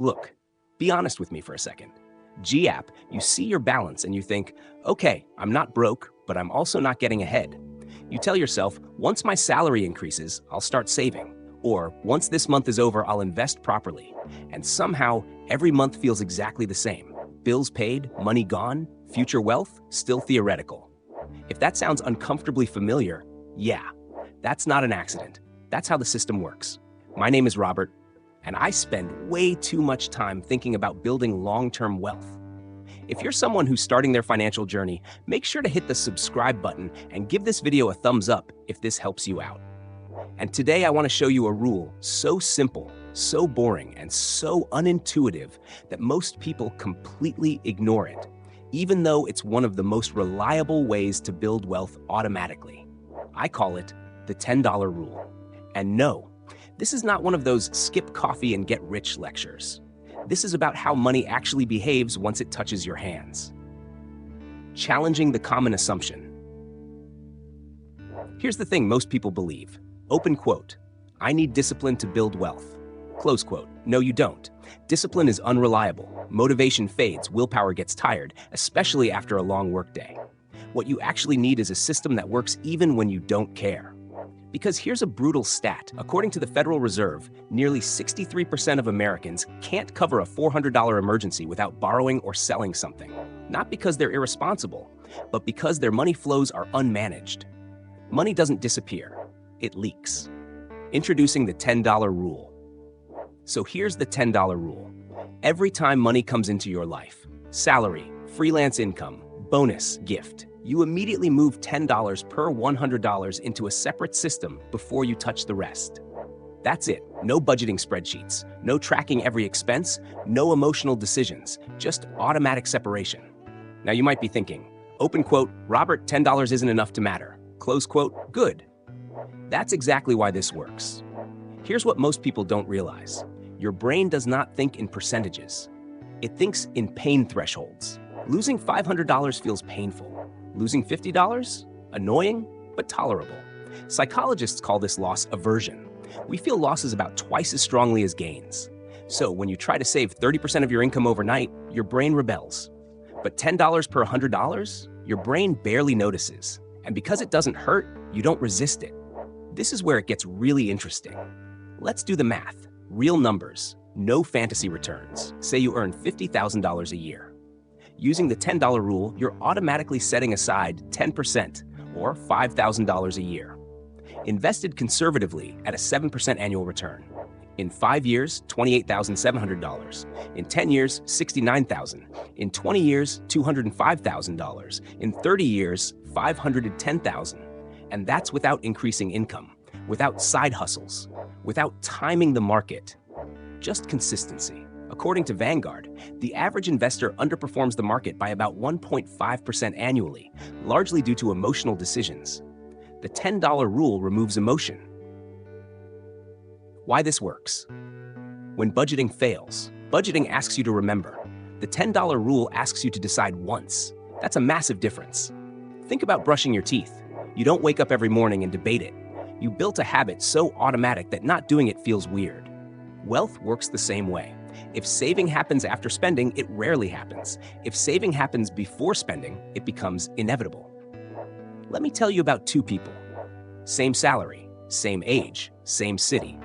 Look, be honest with me for a second. GAP, you see your balance and you think, okay, I'm not broke, but I'm also not getting ahead. You tell yourself, once my salary increases, I'll start saving. Or once this month is over, I'll invest properly. And somehow, every month feels exactly the same. Bills paid, money gone, future wealth still theoretical. If that sounds uncomfortably familiar, yeah, that's not an accident. That's how the system works. My name is Robert, and I spend way too much time thinking about building long-term wealth. If you're someone who's starting their financial journey, make sure to hit the subscribe button and give this video a thumbs up if this helps you out. And today I want to show you a rule so simple, so boring, and so unintuitive that most people completely ignore it, even though it's one of the most reliable ways to build wealth automatically. I call it the $10 rule. And no, this is not one of those skip coffee and get rich lectures. This is about how money actually behaves once it touches your hands. Challenging the common assumption. Here's the thing most people believe. Open quote, I need discipline to build wealth. Close quote, no you don't. Discipline is unreliable. Motivation fades, willpower gets tired, especially after a long workday. What you actually need is a system that works even when you don't care. Because here's a brutal stat. According to the Federal Reserve, nearly 63% of Americans can't cover a $400 emergency without borrowing or selling something. Not because they're irresponsible, but because their money flows are unmanaged. Money doesn't disappear, it leaks. Introducing the $10 rule. So here's the $10 rule. Every time money comes into your life, salary, freelance income, bonus, gift, you immediately move $10 per $100 into a separate system before you touch the rest. That's it. No budgeting spreadsheets, no tracking every expense, no emotional decisions, just automatic separation. Now you might be thinking, open quote, Robert, $10 isn't enough to matter. Close quote, good. That's exactly why this works. Here's what most people don't realize. Your brain does not think in percentages. It thinks in pain thresholds. Losing $500 feels painful. Losing $50? Annoying, but tolerable. Psychologists call this loss aversion. We feel losses about twice as strongly as gains. So when you try to save 30% of your income overnight, your brain rebels. But $10 per $100? Your brain barely notices. And because it doesn't hurt, you don't resist it. This is where it gets really interesting. Let's do the math. Real numbers, no fantasy returns. Say you earn $50,000 a year. Using the $10 rule, you're automatically setting aside 10%, or $5,000 a year. Invested conservatively at a 7% annual return. In 5 years, $28,700. In 10 years, $69,000. In 20 years, $205,000. In 30 years, $510,000. And that's without increasing income, without side hustles, without timing the market. Just consistency. According to Vanguard, the average investor underperforms the market by about 1.5% annually, largely due to emotional decisions. The $10 rule removes emotion. Why this works? When budgeting fails, budgeting asks you to remember. The $10 rule asks you to decide once. That's a massive difference. Think about brushing your teeth. You don't wake up every morning and debate it. You built a habit so automatic that not doing it feels weird. Wealth works the same way. If saving happens after spending, it rarely happens. If saving happens before spending, it becomes inevitable. Let me tell you about two people. Same salary, same age, same city.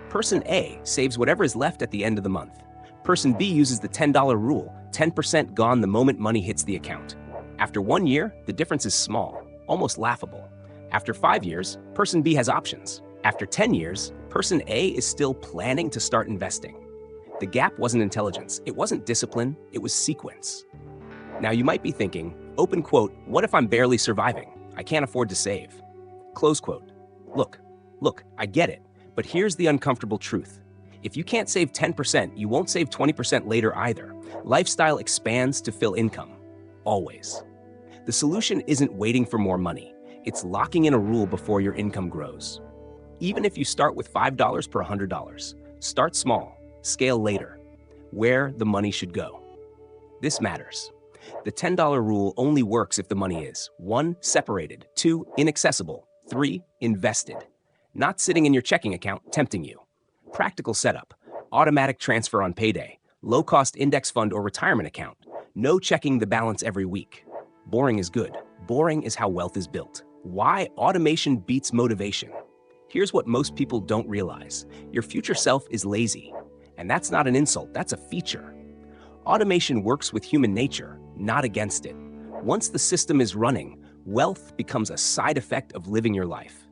Person A saves whatever is left at the end of the month. Person B uses the $10 rule, 10% gone the moment money hits the account. After 1 year, the difference is small, almost laughable. After 5 years, person B has options. After 10 years, person A is still planning to start investing. The gap wasn't intelligence, it wasn't discipline, it was sequence. Now you might be thinking, open quote, what if I'm barely surviving? I can't afford to save. Close quote. Look, I get it, but here's the uncomfortable truth. If you can't save 10%, you won't save 20% later either. Lifestyle expands to fill income. Always. The solution isn't waiting for more money. It's locking in a rule before your income grows. Even if you start with $5 per $100, start small. Scale later, where the money should go. This matters. The $10 rule only works if the money is 1. Separated, 2. Inaccessible, 3. Invested. Not sitting in your checking account tempting you. Practical setup, automatic transfer on payday, Low-cost index fund or retirement account. No checking the balance every week. Boring is good. Boring is how wealth is built. Why automation beats motivation. Here's what most people don't realize. Your future self is lazy. And that's not an insult, that's a feature. Automation works with human nature, not against it. Once the system is running, wealth becomes a side effect of living your life.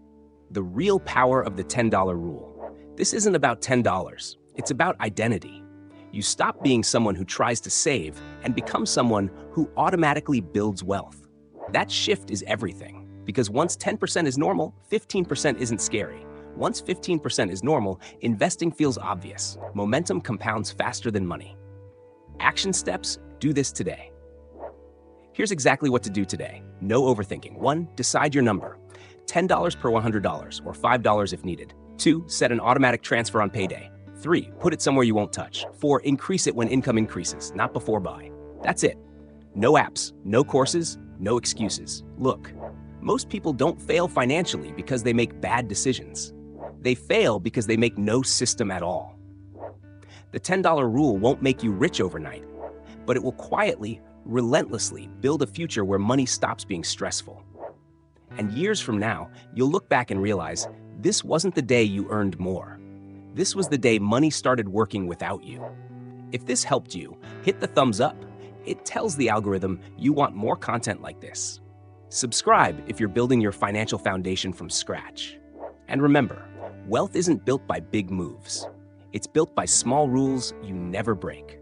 The real power of the $10 rule. This isn't about $10, it's about identity. You stop being someone who tries to save and become someone who automatically builds wealth. That shift is everything, because once 10% is normal, 15% isn't scary. Once 15% is normal, investing feels obvious. Momentum compounds faster than money. Action steps: do this today. Here's exactly what to do today. No overthinking. 1. Decide your number. $10 per $100, or $5 if needed. 2. Set an automatic transfer on payday. 3. Put it somewhere you won't touch. 4. Increase it when income increases, not before buy. That's it. No apps, no courses, no excuses. Look, most people don't fail financially because they make bad decisions. They fail because they make no system at all. The $10 rule won't make you rich overnight, but it will quietly, relentlessly build a future where money stops being stressful. And years from now, you'll look back and realize this wasn't the day you earned more. This was the day money started working without you. If this helped you, hit the thumbs up. It tells the algorithm you want more content like this. Subscribe if you're building your financial foundation from scratch. And remember, wealth isn't built by big moves. It's built by small rules you never break.